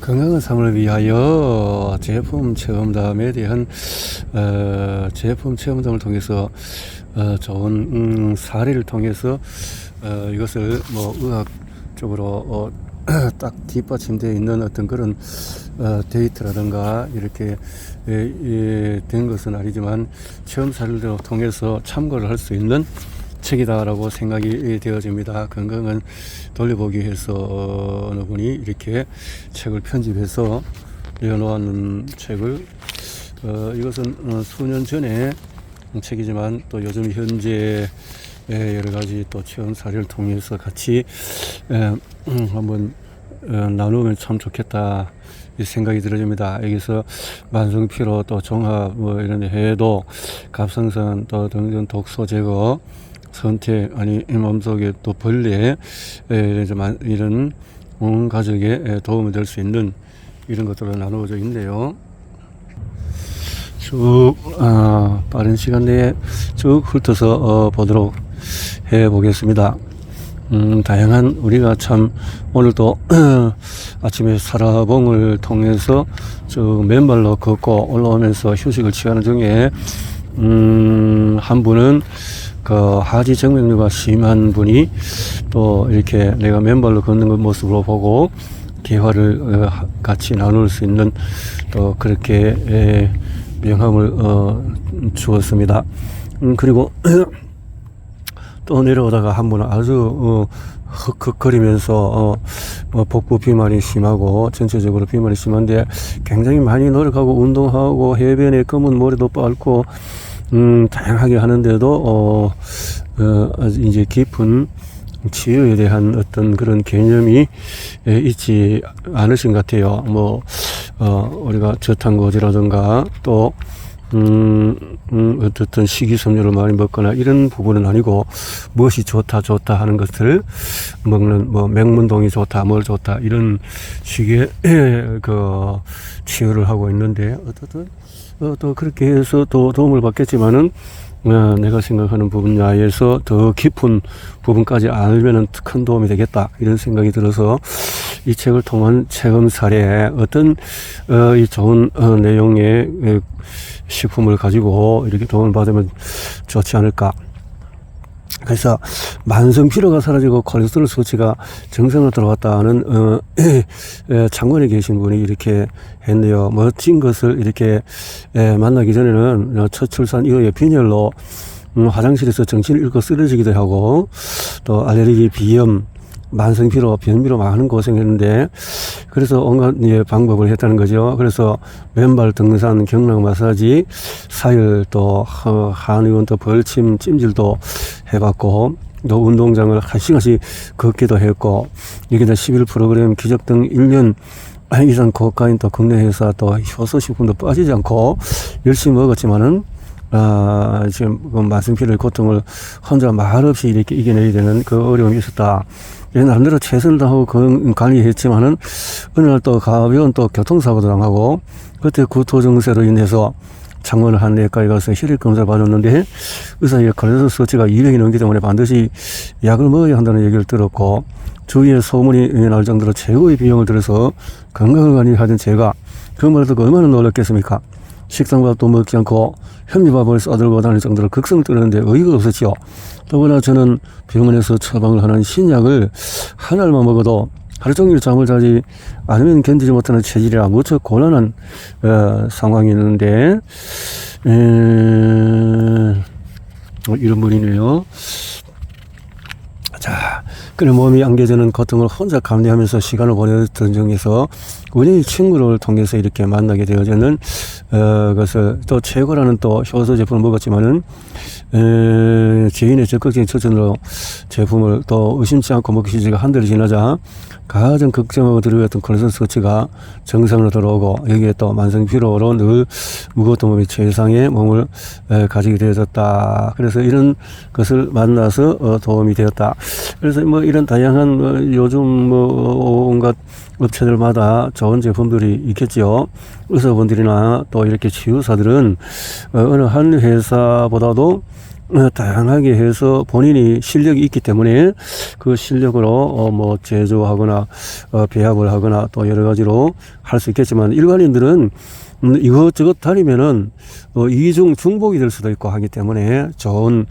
건강한 삶을 위하여 제품 체험담에 대한 제품 체험담을 통해서 좋은 사례를 통해서 이것을 뭐 의학적으로 딱 뒷받침되어 있는 어떤 그런 데이터라든가 이렇게 된 것은 아니지만 체험 사례를 통해서 참고를 할 수 있는 책이다라고 생각이 되어집니다. 건강은 돌려보기 위해서 어느 분이 이렇게 책을 편집해서 내어놓은 책을 이것은 수년 전에 책이지만 또 요즘 현재 여러 가지 또 체험 사례를 통해서 같이 한번 나누면 참 좋겠다 이 생각이 들어집니다. 여기서 만성피로 또 종합 뭐 이런 해도 갑상선 또 등등 독소 제거 선택 아니 몸속에 또 벌레 이런 온 가족에 도움이 될 수 있는 이런 것들로 나누어져 있는데요. 쭉 빠른 시간 내에 쭉 훑어서 보도록 해 보겠습니다. 다양한 우리가 참 오늘도 아침에 사라봉을 통해서 쭉 맨발로 걷고 올라오면서 휴식을 취하는 중에 한 분은 그 하지 정맥류가 심한 분이 또 이렇게 내가 맨발로 걷는 것 모습으로 보고 대화를 같이 나눌 수 있는 또 그렇게 명함을 주었습니다. 그리고 또 내려오다가 한 분은 아주 헉헉거리면서 복부 비만이 심하고 전체적으로 비만이 심한데 굉장히 많이 노력하고 운동하고 해변에 검은 모래도 빻고 다양하게 하는데도 이제 깊은 치유에 대한 어떤 그런 개념이 있지 않으신 것 같아요. 뭐 우리가 저탄고지라든가 또 어떻든 식이섬유를 많이 먹거나 이런 부분은 아니고 무엇이 좋다 하는 것을 먹는 뭐 맹문동이 좋다 뭘 좋다 이런 식의 그 치유를 하고 있는데 어떻든 또 그렇게 해서 또 도움을 받겠지만은 내가 생각하는 분야에서 더 깊은 부분까지 알면은 큰 도움이 되겠다 이런 생각이 들어서 이 책을 통한 체험 사례에 어떤 이 좋은 내용의 식품을 가지고 이렇게 도움을 받으면 좋지 않을까. 그래서 만성 피로가 사라지고 콜레스테롤 수치가 정상으로 들어왔다는 창원에 계신 분이 이렇게 했네요. 멋진 것을 이렇게 만나기 전에는 첫 출산 이후에 빈혈로 화장실에서 정신을 잃고 쓰러지기도 하고 또 알레르기, 비염, 만성 피로, 변비로 많은 고생했는데 그래서 온갖 방법을 했다는 거죠. 그래서 맨발 등산, 경락 마사지, 사열 또 한의원 또 벌침, 찜질도 해봤고 또 운동장을 1시간씩 걷기도 했고 여기다 11 프로그램 기적 등 1년 이상 고가인 또 국내 회사 또 효소식품도 빠지지 않고 열심히 먹었지만은 지금 그 만성피로의 고통을 혼자 말없이 이렇게 이겨내야 되는 그 어려움이 있었다. 나름대로 최선을 다하고 관리했지만은 어느 날 또 가벼운 또 교통사고도 당하고 그때 구토증세로 인해서 창원을 한 내과에 가서 혈액 검사를 받았는데 의사의 콜레스테롤 수치가 200이 넘기 때문에 반드시 약을 먹어야 한다는 얘기를 들었고 주위에 소문이 날 정도로 최고의 비용을 들여서 건강을 관리하던 제가 그 말을 듣고 얼마나 놀랐겠습니까? 식단밥도 먹지 않고 현미밥을 싸들고 다닐 정도로 극성을 떨었는데 의의가 없었지요. 더구나 저는 병원에서 처방을 하는 신약을 한 알만 먹어도 하루 종일 잠을 자지 않으면 견디지 못하는 체질이라 무척 곤란한 상황이었는데 이런 분이네요. 자, 그래 몸이 안겨지는 고통을 혼자 감내하면서 시간을 보내던 중에서 우연히 친구를 통해서 이렇게 만나게 되어지는 것을 또 최고라는 또 효소 제품을 먹었지만은 지인의 적극적인 추천으로 제품을 또 의심치 않고 먹기 시작한 한 달이 지나자 가장 걱정하고 들어갔던 콜레스테롤 수치가 정상으로 들어오고 여기에 또 만성 피로로 늘 무거웠던 몸이 최상의 몸을 가지게 되어졌다. 그래서 이런 것을 만나서 도움이 되었다. 그래서 뭐 이런 다양한 요즘 뭐 온갖 업체들마다 좋은 제품들이 있겠지요. 의사분들이나 또 이렇게 치유사들은 어느 한 회사보다도 다양하게 해서 본인이 실력이 있기 때문에 그 실력으로 뭐 제조하거나 배합을 하거나 또 여러 가지로 할 수 있겠지만, 일반인들은 이것저것 다니면은 이중 중복이 될 수도 있고 하기 때문에 좋은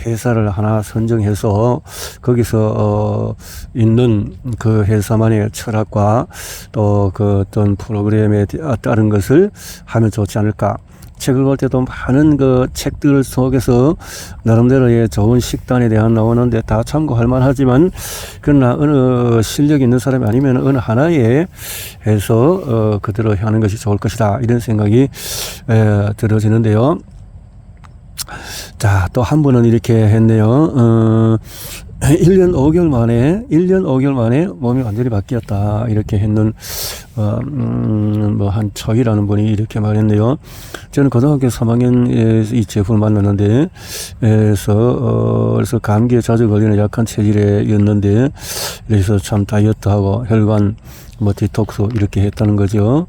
회사를 하나 선정해서 거기서 있는 그 회사만의 철학과 또 그 어떤 프로그램에 따른 것을 하면 좋지 않을까. 책을 볼 때도 많은 그 책들 속에서 나름대로의 좋은 식단에 대한 나오는데 다 참고할 만하지만, 그러나 어느 실력 있는 사람이 아니면 어느 하나에 해서 그대로 하는 것이 좋을 것이다, 이런 생각이 들어지는데요. 자, 또 한 분은 이렇게 했네요. 1년 5개월 만에 몸이 완전히 바뀌었다, 이렇게 했는, 한 초이라는 분이 이렇게 말했네요. 저는 고등학교 3학년에 이 제품을 만났는데, 그래서 감기에 자주 걸리는 약한 체질이었는데, 그래서 참 다이어트하고 혈관, 디톡스 이렇게 했다는 거죠.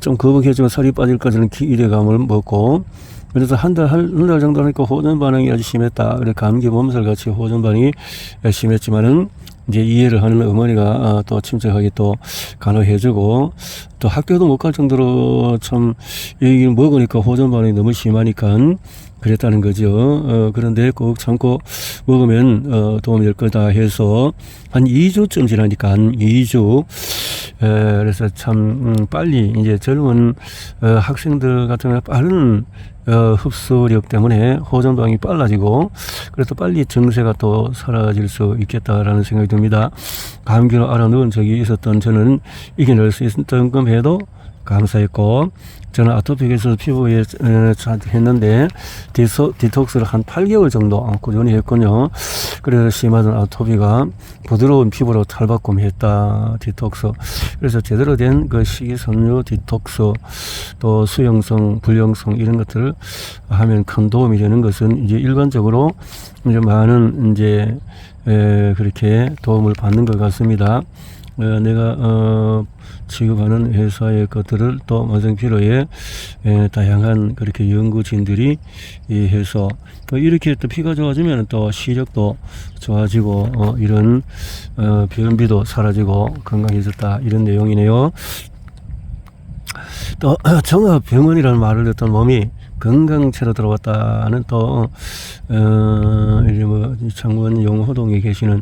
좀 거북해지고 살이 빠질 까지는 기대감을 먹고, 그래서 한 달 정도 하니까 호전 반응이 아주 심했다. 그래, 감기 몸살 같이 호전 반응이 심했지만은, 이제 이해를 하는 어머니가 또 침착하게 또 간호해주고, 또 학교도 못 갈 정도로 참, 여기 먹으니까 호전 반응이 너무 심하니까 그랬다는 거죠. 그런데 꼭 참고 먹으면 도움이 될 거다 해서 한 2주쯤 지나니까 2주. 그래서 참 빨리 이제 젊은 학생들 같은 경우는 빠른 흡수력 때문에 호전 반응이 빨라지고, 그래서 빨리 증세가 또 사라질 수 있겠다라는 생각이 듭니다. 감기로 앓아누운 적이 있었던 저는 이겨낼 수 있었던 것에도 감사했고, 저는 아토피에서 피부에 했는데 디톡스를 한 8개월 정도 꾸준히 했군요. 그래서 심하던 아토피가 부드러운 피부로 탈바꿈했다, 디톡스. 그래서 제대로 된 그 식이섬유 디톡스, 또 수용성, 불용성 이런 것들을 하면 큰 도움이 되는 것은 이제 일반적으로 이제 많은 이제 그렇게 도움을 받는 것 같습니다. 내가 취급하는 회사의 것들을 또 만성피로에 다양한 그렇게 연구진들이 해서 이렇게 또 피가 좋아지면 또 시력도 좋아지고 이런 변비도 사라지고 건강해졌다, 이런 내용이네요. 또 종합병원이라는 말을 듣던 몸이 건강체로 들어왔다는 또 창원 용호동에 계시는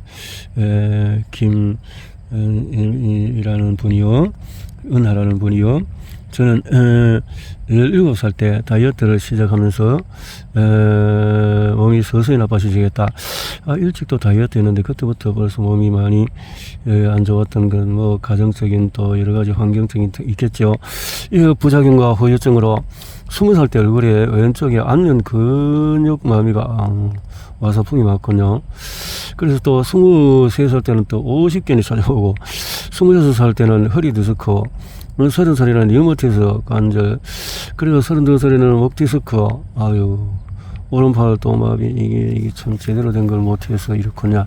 이라는 분이요, 은하라는 분이요. 저는 17살 때 다이어트를 시작하면서 몸이 서서히 나빠지겠다. 일찍도 다이어트 했는데 그때부터 벌써 몸이 많이 안 좋았던 건 가정적인 또 여러 가지 환경적인 있겠죠. 이 부작용과 후유증으로 20살 때 얼굴에 왼쪽에 안면 근육 마비가 와서풍이 맞군요. 그래서 또 23살 때는 또 50견이 찾아오고, 26살 때는 허리 디스크, 30살에는 리우마티스 관절, 그리고 32살에는 목 디스크, 오른팔 또 마비, 이게 참 제대로 된 걸 못해서 이렇구냐.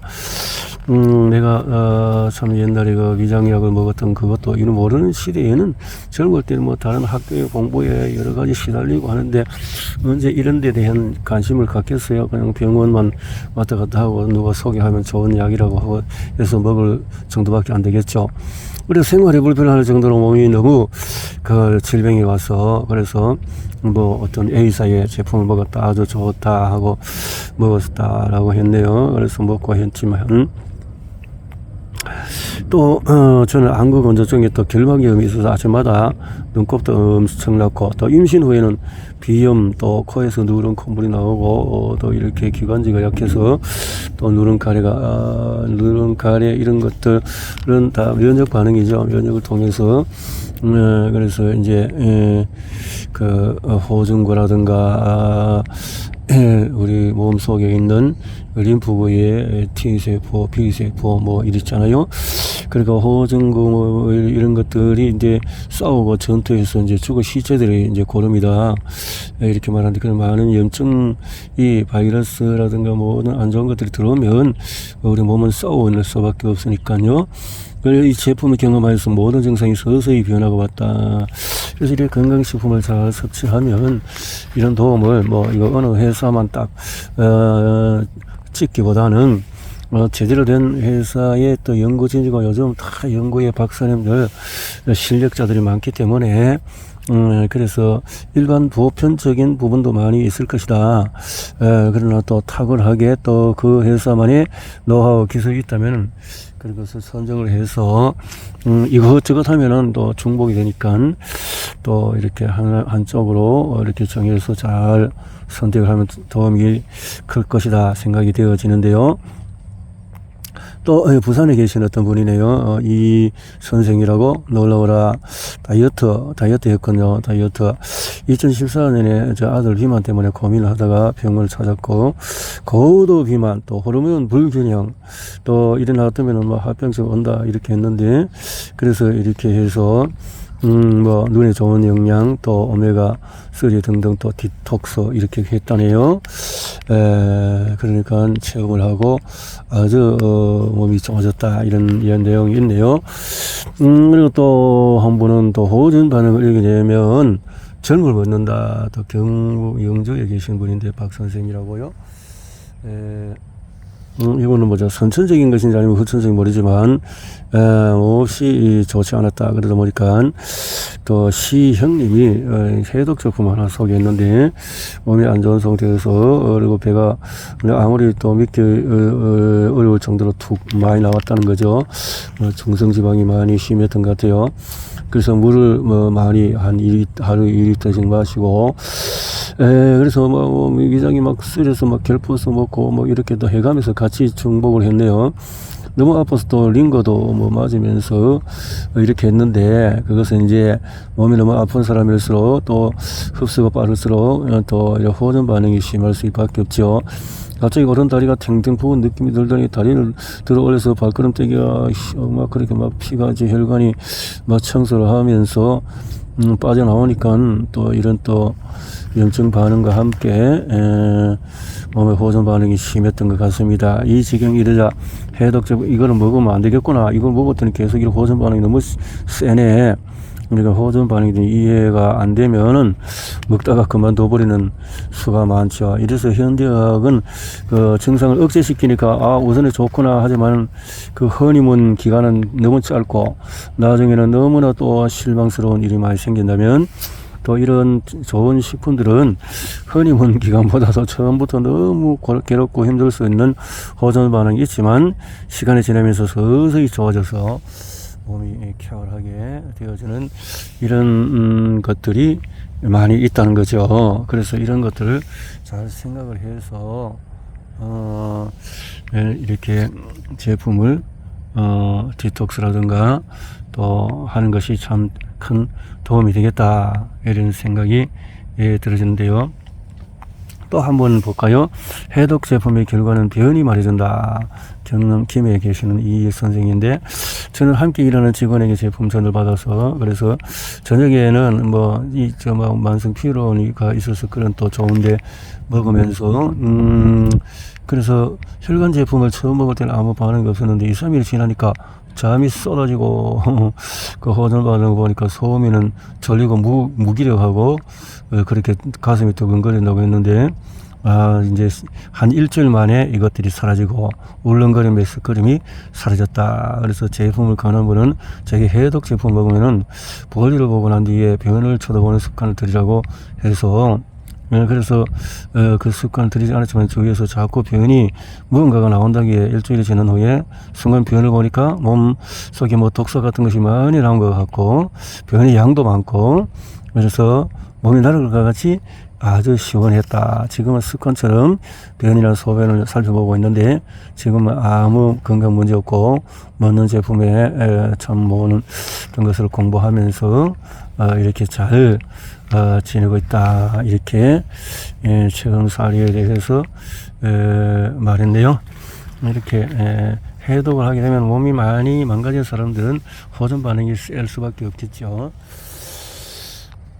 내가 참 옛날에 그 위장약을 먹었던 그것도 이는 모르는 시대에는 젊을 때는 다른 학교의 공부에 여러 가지 시달리고 하는데 언제 이런 데 대한 관심을 갖겠어요. 그냥 병원만 왔다 갔다 하고 누가 소개하면 좋은 약이라고 하고 해서 먹을 정도밖에 안 되겠죠. 그래서 생활이 불편할 정도로 몸이 너무 그 질병이 와서, 그래서 어떤 A사의 제품을 먹었다, 아주 좋다 하고 먹었다라고 했네요. 그래서 먹고 했지만 또 저는 안구건조증에 또 결막염이 있어서 아침마다 눈곱도 엄청 났고, 또 임신 후에는 비염, 또 코에서 누런 콧물이 나오고, 또 이렇게 기관지가 약해서 또 누런 가래 이런 것들은 다 면역 반응이죠. 면역을 통해서 그래서 이제 그 호중구라든가 우리 몸 속에 있는 림프구의 T세포, B세포 이랬잖아요. 그러니까 호중구 이런 것들이 이제 싸우고 전투해서 이제 죽은 시체들이 이제 고릅니다. 이렇게 말하는데, 그런 많은 염증이 바이러스라든가 모든 안 좋은 것들이 들어오면 우리 몸은 싸울 수밖에 없으니까요. 이 제품을 경험하여서 모든 증상이 서서히 변하고 왔다. 그래서 이렇게 건강식품을 잘 섭취하면 이런 도움을 이거 어느 회사만 딱 찍기보다는 제대로 된 회사의 또 연구진이고 요즘 다 연구의 박사님들 실력자들이 많기 때문에 그래서 일반 보편적인 부분도 많이 있을 것이다. 그러나 또 탁월하게 또 그 회사만의 노하우 기술이 있다면 그것을 선정을 해서 이것저것 하면은 또 중복이 되니까 또 이렇게 한쪽으로 이렇게 정해서 잘 선택을 하면 도움이 클 것이다 생각이 되어지는데요. 또 부산에 계신 어떤 분이네요. 이 선생이라고 놀러오라 다이어트 했거든요. 다이어트 2014년에 저 아들 비만 때문에 고민을 하다가 병원을 찾았고 고도 비만 또 호르몬 불균형 또 이래 놔두면은 합병증 온다 이렇게 했는데 그래서 이렇게 해서 눈에 좋은 영양 또 오메가3 등등 또 디톡스 이렇게 했다네요. 그러니까 체험을 하고 아주 몸이 좋아졌다 이런 내용이 있네요. 그리고 또 한 분은 또 호전 반응을 이렇게 되면 젊을 얻는다. 또 경북 영주에 계신 분인데 박 선생이라고요. 이거는 선천적인 것인지 아니면 후천적인 모르지만 몹시 좋지 않았다. 그러다 보니까 또 시 형님이 해독 제품 하나 소개했는데 몸이 안 좋은 상태에서 그리고 배가 아무리 또 믿기 어려울 정도로 툭 많이 나왔다는 거죠. 중성지방이 많이 심했던 것 같아요. 그래서 물을 많이 하루 2리터씩 마시고 그래서 위장이 쓰려서 결포서 먹고 이렇게 또 해가면서 같이 중복을 했네요. 너무 아파서 또 링거도 맞으면서 이렇게 했는데 그것은 이제 몸이 너무 아픈 사람일수록 또 흡수가 빠를수록 또 호전 반응이 심할 수밖에 없죠. 갑자기 오른 다리가 탱탱 부은 느낌이 들더니 다리를 들어 올려서 발걸음 떼기가 그렇게 피가 혈관이 청소를 하면서 빠져나오니까 또 이런 또 염증 반응과 함께 몸의 호전 반응이 심했던 것 같습니다. 이 지경이 이러자 해독제품 이거는 먹으면 안 되겠구나. 이걸 먹었더니 계속 이런 호전 반응이 너무 세네. 그러니까 호전 반응이 이해가 안 되면은 먹다가 그만둬버리는 수가 많죠. 이래서 현대의학은 그 증상을 억제시키니까 우선에 좋구나 하지만 그 허니문 기간은 너무 짧고 나중에는 너무나 또 실망스러운 일이 많이 생긴다면 또 이런 좋은 식품들은 허니문 기간보다도 처음부터 너무 괴롭고 힘들 수 있는 호전 반응이 있지만 시간이 지나면서 서서히 좋아져서 몸이 쾌활하게 되어지는 이런 것들이 많이 있다는 거죠. 그래서 이런 것들을 잘 생각을 해서 이렇게 제품을 디톡스라든가 또 하는 것이 참 큰 도움이 되겠다 이런 생각이 들어지는데요. 또 한번 볼까요? 해독 제품의 결과는 변이 말해준다. 경남 김해에 계시는 이 선생인데 저는 함께 일하는 직원에게 제품 전을 받아서 그래서 저녁에는 만성 피로가 있어서 그런 또 좋은데 먹으면서 그래서 혈관 제품을 처음 먹을 때는 아무 반응이 없었는데 2, 3일 지나니까 잠이 쏟아지고 그 호전 반응 보니까 소음이는 졸리고 무기력하고 그렇게 가슴이 두근거린다고 했는데 이제 한 일주일 만에 이것들이 사라지고 울렁거림, 메스꺼림이 사라졌다. 그래서 제품을 가는 분은 자기 해독 제품 먹으면은 볼일을 보고 난 뒤에 변을 쳐다보는 습관을 들이라고 해서 그래서 그 습관을 들이지 않았지만 주위에서 자꾸 변이 무언가가 나온다기에 일주일이 지난 후에 순간 변을 보니까 몸 속에 독소 같은 것이 많이 나온 것 같고 변의 양도 많고 그래서 몸이 나를 것 같이 아주 시원했다. 지금은 습관처럼 변이나 소변을 살펴보고 있는데 지금은 아무 건강 문제 없고 먹는 제품에 참 모으는 그런 것을 공부하면서 이렇게 잘 지내고 있다. 이렇게 최근 사례에 대해서 말했네요. 이렇게 해독을 하게 되면 몸이 많이 망가진 사람들은 호전 반응이 셀 수밖에 없겠죠.